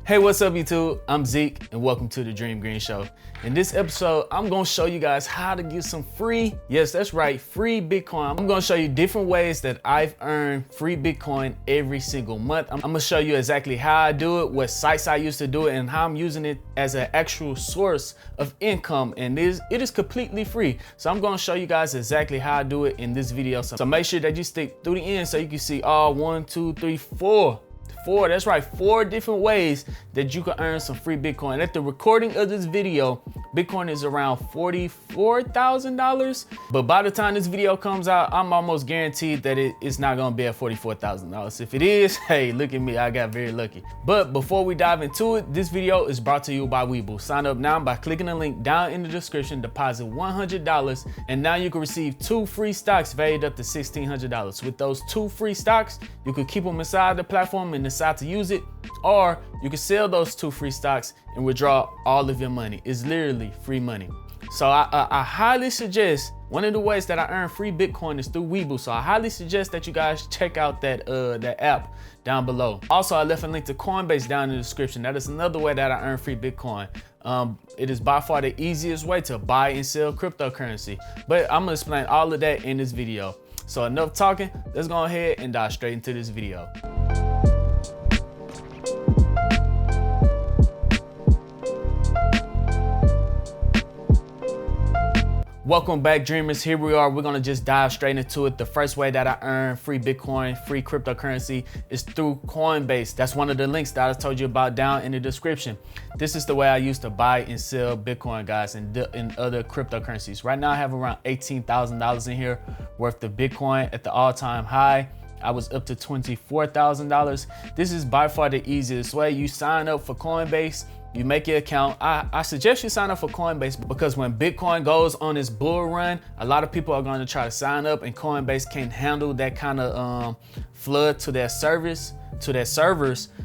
Hey, what's up YouTube? I'm Zeke and welcome to the Dream Green Show. In this episode, I'm gonna show you guys how to get some free, yes, that's right, free Bitcoin. I'm gonna show you different ways that I've earned free Bitcoin every single month. I'm gonna show you exactly how I do it, what sites I used to do it, and how I'm using it as an actual source of income. And it is completely free. So I'm gonna show you guys exactly how I do it in this video. So make sure that you stick through the end so you can see all 1, 2, 3, 4. That's right, 4 different ways that you can earn some free Bitcoin. At the recording of this video, Bitcoin is around $44,000. But by the time this video comes out, I'm almost guaranteed that it's not gonna be at $44,000. If it is, hey, look at me, I got very lucky. But before we dive into it, this video is brought to you by Webull. Sign up now by clicking the link down in the description, deposit $100, and now you can receive 2 free stocks valued up to $1,600. With those 2 free stocks, you can keep them inside the platform and decide to use it, or you can sell those 2 free stocks and withdraw all of your money. It's literally free money. So I highly suggest, one of the ways that I earn free Bitcoin is through Webull. So I highly suggest that you guys check out that app down below. Also, I left a link to Coinbase down in the description. That is another way that I earn free Bitcoin. It is by far the easiest way to buy and sell cryptocurrency. But I'm gonna explain all of that in this video. So enough talking, let's go ahead and dive straight into this video. Welcome back, dreamers. Here we are. We're gonna just dive straight into it. The first way that I earn free Bitcoin, free cryptocurrency, is through Coinbase. That's one of the links that I told you about down in the description. This is the way I used to buy and sell Bitcoin, guys, and other cryptocurrencies. Right now I have around $18,000 in here worth of Bitcoin at the all-time high. I was up to $24,000. This is by far the easiest way. You sign up for Coinbase, you make your account. I suggest you sign up for Coinbase because when Bitcoin goes on its bull run, a lot of people are going to try to sign up, and Coinbase can't handle that kind of flood to their servers.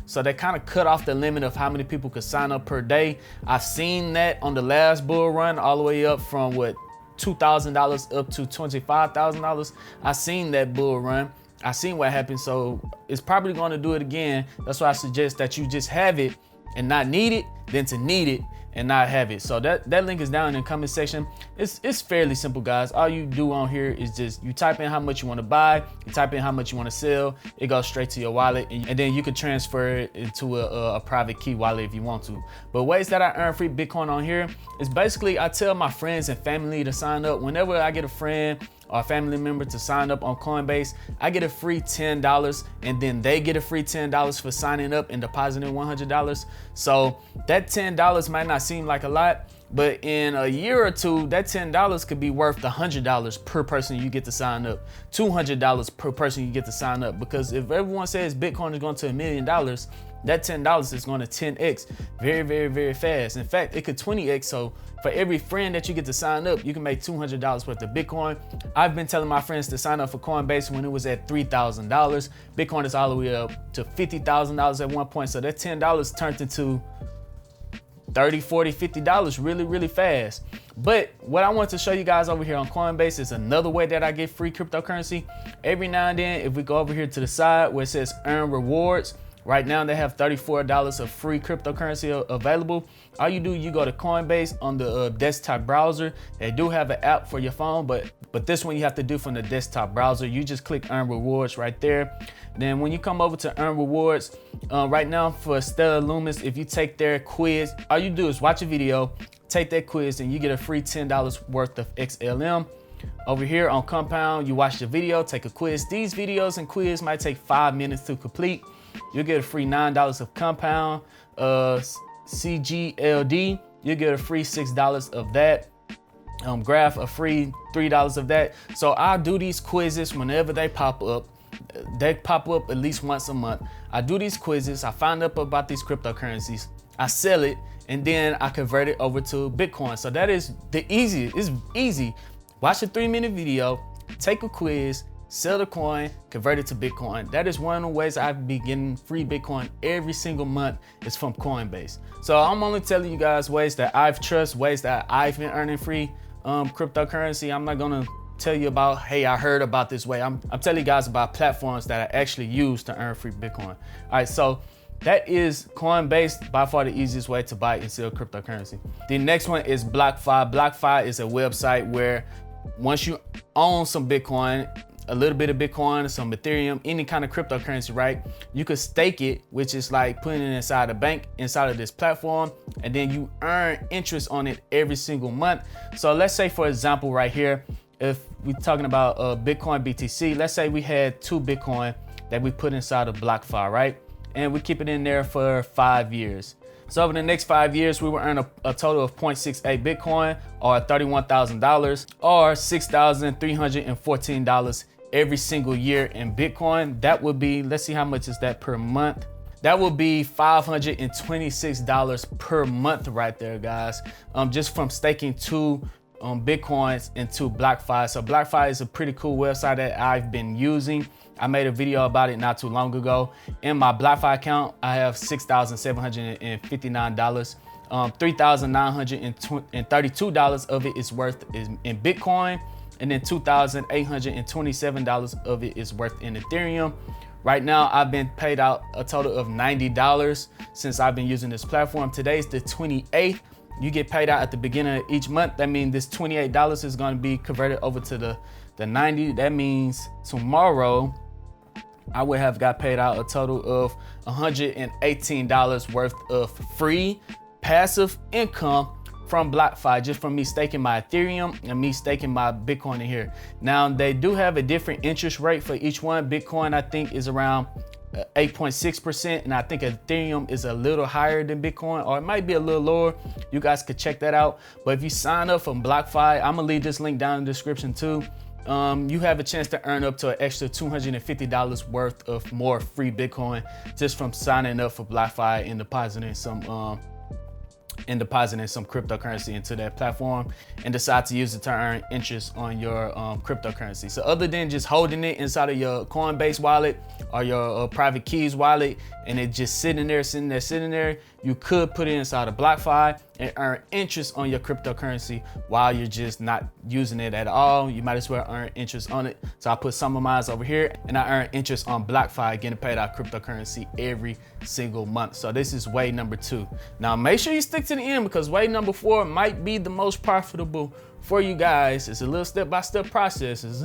So they kind of cut off the limit of how many people could sign up per day. I've seen that on the last bull run, all the way up from what, $2,000 up to $25,000. I seen that bull run. I seen what happened, so it's probably going to do it again. That's why I suggest that you just have it and not need it than to need it and not have it. So that link is down in the comment section. It's fairly simple, guys. All you do on here is just you type in how much you want to buy, you type in how much you want to sell, it goes straight to your wallet, and then you can transfer it into a private key wallet if you want to. But ways that I earn free Bitcoin on here is basically I tell my friends and family to sign up. Whenever I get a friend or a family member to sign up on Coinbase, I get a free $10, and then they get a free $10 for signing up and depositing $100. So that $10 might not seem like a lot, but in a year or two, that $10 could be worth $100 per person you get to sign up, $200 per person you get to sign up. Because if everyone says Bitcoin is going to $1 million, that $10 is going to 10x very, very, very fast. In fact, it could 20x. So for every friend that you get to sign up, you can make $200 worth of Bitcoin. I've been telling my friends to sign up for Coinbase when it was at $3,000. Bitcoin is all the way up to $50,000 at one point. So that $10 turned into $30, $40, $50 really, really fast. But what I want to show you guys over here on Coinbase is another way that I get free cryptocurrency. Every now and then, if we go over here to the side where it says earn rewards, right now they have $34 of free cryptocurrency available. All you do, you go to Coinbase on the desktop browser. They do have an app for your phone, but this one you have to do from the desktop browser. You just click earn rewards right there. Then when you come over to earn rewards, right now for Stellar Loomis, if you take their quiz, all you do is watch a video, take that quiz, and you get a free $10 worth of XLM. Over here on Compound, you watch the video, take a quiz. These videos and quiz might take 5 minutes to complete. You'll get a free $9 of Compound. CGLD, you get a free $6 of that. Graph, a free $3 of that. So I do these quizzes whenever they pop up. They pop up at least once a month. I do these quizzes, I find out about these cryptocurrencies, I sell it, and then I convert it over to Bitcoin. So that is the easiest. It's easy. Watch a 3-minute video, take a quiz, sell the coin, convert it to Bitcoin. That is one of the ways I've been getting free Bitcoin every single month is from Coinbase. So I'm only telling you guys ways that I've trust, ways that I've been earning free cryptocurrency. I'm not gonna tell you about, hey, I heard about this way. I'm telling you guys about platforms that I actually use to earn free Bitcoin. All right, so that is Coinbase, by far the easiest way to buy and sell cryptocurrency. The next one is BlockFi. BlockFi is a website where once you own some Bitcoin, a little bit of Bitcoin, some Ethereum, any kind of cryptocurrency, right? You could stake it, which is like putting it inside a bank, inside of this platform, and then you earn interest on it every single month. So let's say, for example, right here, if we're talking about Bitcoin BTC, let's say we had 2 Bitcoin that we put inside of BlockFi, right? And we keep it in there for 5 years. So over the next 5 years, we will earn a total of 0.68 Bitcoin, or $31,000, or $6,314 every single year in Bitcoin. That would be, let's see how much is that per month. That would be $526 per month right there, guys. Just from staking 2 Bitcoins into BlockFi. So BlockFi is a pretty cool website that I've been using. I made a video about it not too long ago. In my BlockFi account, I have $6,759. $3,932 of it is worth in Bitcoin, and then $2,827 of it is worth in Ethereum. Right now, I've been paid out a total of $90 since I've been using this platform. Today's the 28th. You get paid out at the beginning of each month. That means this $28 is going to be converted over to the 90. That means tomorrow I would have got paid out a total of $118 worth of free passive income from BlockFi, just from me staking my Ethereum and me staking my Bitcoin in here. Now, they do have a different interest rate for each one. Bitcoin, I think, is around 8.6%, and I think Ethereum is a little higher than Bitcoin, or it might be a little lower. You guys could check that out. But if you sign up from BlockFi, I'm gonna leave this link down in the description too. You have a chance to earn up to an extra $250 worth of more free Bitcoin just from signing up for BlockFi and depositing some cryptocurrency into that platform, and decide to use it to earn interest on your cryptocurrency. So other than just holding it inside of your Coinbase wallet or your private keys wallet and it just sitting there, you could put it inside of BlockFi and earn interest on your cryptocurrency while you're just not using it at all. You might as well earn interest on it. So I put some of mine over here, and I earn interest on BlockFi, getting paid out cryptocurrency every single month. So this is way number 2. Now make sure you stick to the end, because way number 4 might be the most profitable for you guys. It's a little step-by-step processes,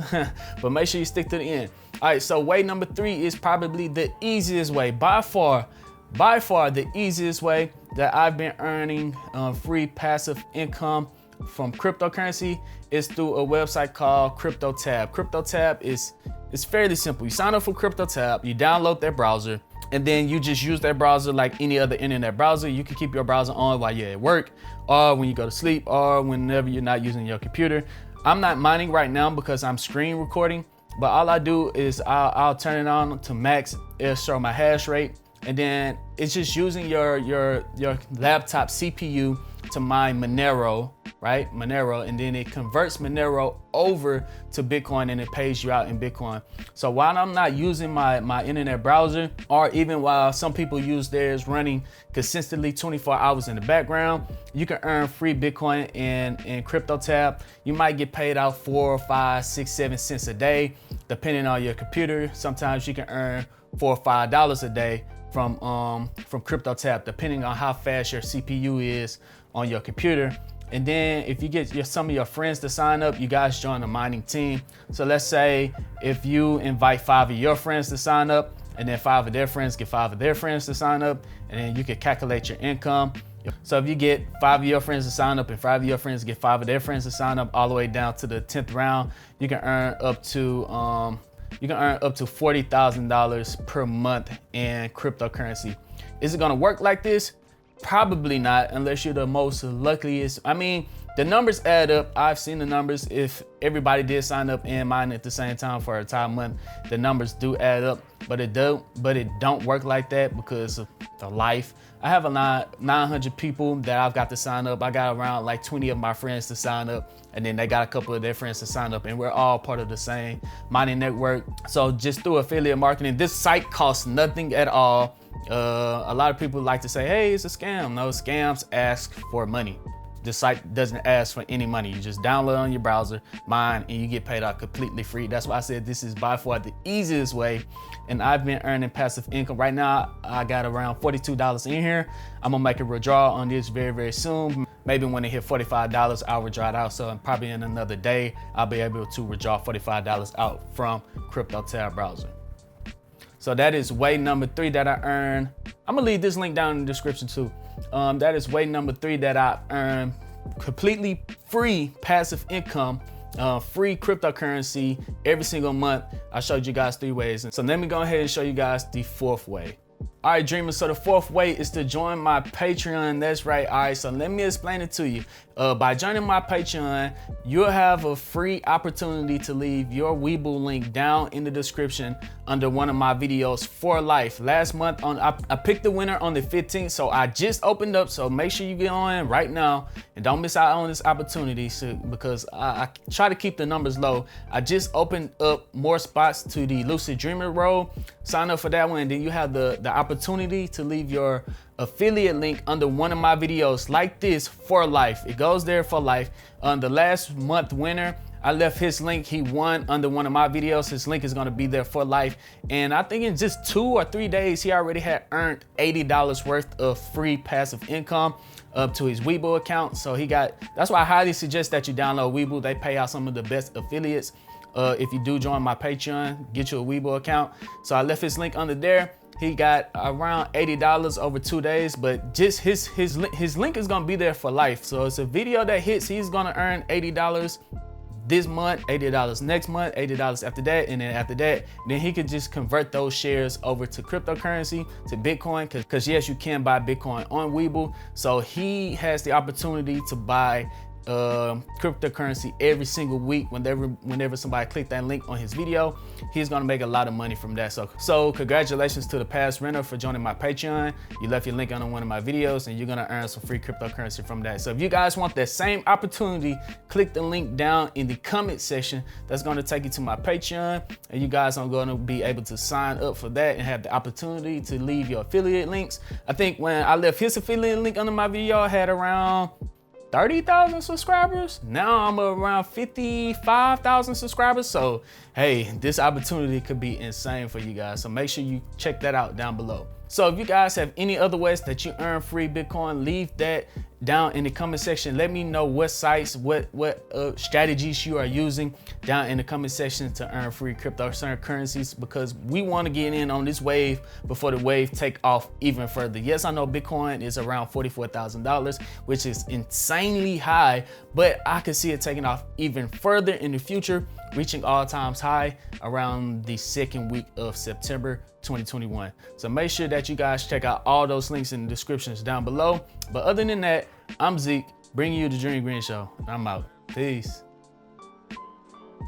but make sure you stick to the end. All right, so way number 3 is probably the easiest way, by far the easiest way that I've been earning free passive income from cryptocurrency is through a website called CryptoTab. CryptoTab is fairly simple. You sign up for CryptoTab, you download their browser, and then you just use that browser like any other internet browser. You can keep your browser on while you're at work, or when you go to sleep, or whenever you're not using your computer. I'm not mining right now because I'm screen recording, but all I do is I'll turn it on to max. It'll show my hash rate, and then it's just using your laptop CPU to mine Monero, right? Monero, and then it converts Monero over to Bitcoin, and it pays you out in Bitcoin. So while I'm not using my internet browser, or even while some people use theirs running consistently 24 hours in the background, you can earn free Bitcoin in CryptoTab. You might get paid out 4, 5, 6, 7 cents a day, depending on your computer. Sometimes you can earn $4 or $5 a day from CryptoTab, depending on how fast your CPU is on your computer. And then if you get some of your friends to sign up, you guys join a mining team. So let's say if you invite 5 of your friends to sign up, and then 5 of their friends get 5 of their friends to sign up, and then you can calculate your income. So if you get 5 of your friends to sign up and 5 of your friends get 5 of their friends to sign up, all the way down to the 10th round, you can earn up to $40,000 per month in cryptocurrency. Is it gonna work like this? Probably not, unless you're the most luckiest. I mean, the numbers add up. I've seen the numbers. If everybody did sign up and mine at the same time for a entire month, the numbers do add up. But it don't work like that because of the life. I have 900 people that I've got to sign up. I got around like 20 of my friends to sign up, and then they got a couple of their friends to sign up, and we're all part of the same mining network. So just through affiliate marketing, this site costs nothing at all. A lot of people like to say, hey, it's a scam. No, scams ask for money. The site doesn't ask for any money. You just download on your browser, mine, and you get paid out completely free. That's why I said this is by far the easiest way. And I've been earning passive income. Right now, I got around $42 in here. I'm gonna make a withdrawal on this very, very soon. Maybe when it hit $45, I'll withdraw it out. So probably in another day, I'll be able to withdraw $45 out from CryptoTab browser. So that is way number 3 that I earned. I'm gonna leave this link down in the description too. That is way number 3 that I earned completely free passive income, free cryptocurrency every single month. I showed you guys 3 ways. And so let me go ahead and show you guys the 4th way. All right, dreamers, so the 4th way is to join my Patreon. That's right. All right, so let me explain it to you. By joining my Patreon, you'll have a free opportunity to leave your Webull link down in the description under one of my videos for life. Last month, I picked the winner on the 15th, so I just opened up, so make sure you get on right now and don't miss out on this opportunity because I try to keep the numbers low. I just opened up more spots to the Lucid Dreamer role. Sign up for that one, and then you have the opportunity to leave your affiliate link under one of my videos like this for life. It goes there for life. The last month winner, I left his link. He won under one of my videos. His link is going to be there for life. And I think in just 2 or 3 days, he already had earned $80 worth of free passive income up to his Webull account. So that's why I highly suggest that you download Webull. They pay out some of the best affiliates. If you do join my Patreon, get you a Webull account. So I left his link under there. He got around $80 over 2 days, but just his link is gonna be there for life. So it's a video that hits, he's gonna earn $80 this month, $80 next month, $80 after that, and then after that, then he could just convert those shares over to cryptocurrency, to Bitcoin, because yes, you can buy Bitcoin on Webull. So he has the opportunity to buy cryptocurrency every single week. Whenever somebody click that link on his video, he's gonna make a lot of money from that. So congratulations to the past winner for joining my Patreon. You left your link on one of my videos, and you're gonna earn some free cryptocurrency from that. So if you guys want that same opportunity, click the link down in the comment section. That's gonna take you to my Patreon, and you guys are gonna be able to sign up for that and have the opportunity to leave your affiliate links. I think when I left his affiliate link under my video, I had around 30,000 subscribers. Now I'm around 55,000 subscribers. So hey, this opportunity could be insane for you guys. So make sure you check that out down below. So if you guys have any other ways that you earn free Bitcoin, leave that down in the comment section. Let me know what sites, what strategies you are using down in the comment section to earn free cryptocurrencies, because we want to get in on this wave before the wave take off even further. Yes, I know Bitcoin is around $44,000, which is insanely high, but I could see it taking off even further in the future, reaching all-time high around the 2nd week of September 2021. So make sure that you guys check out all those links in the descriptions down below. But other than that, I'm Zeke, bringing you the Dream Green Show. I'm out. Peace.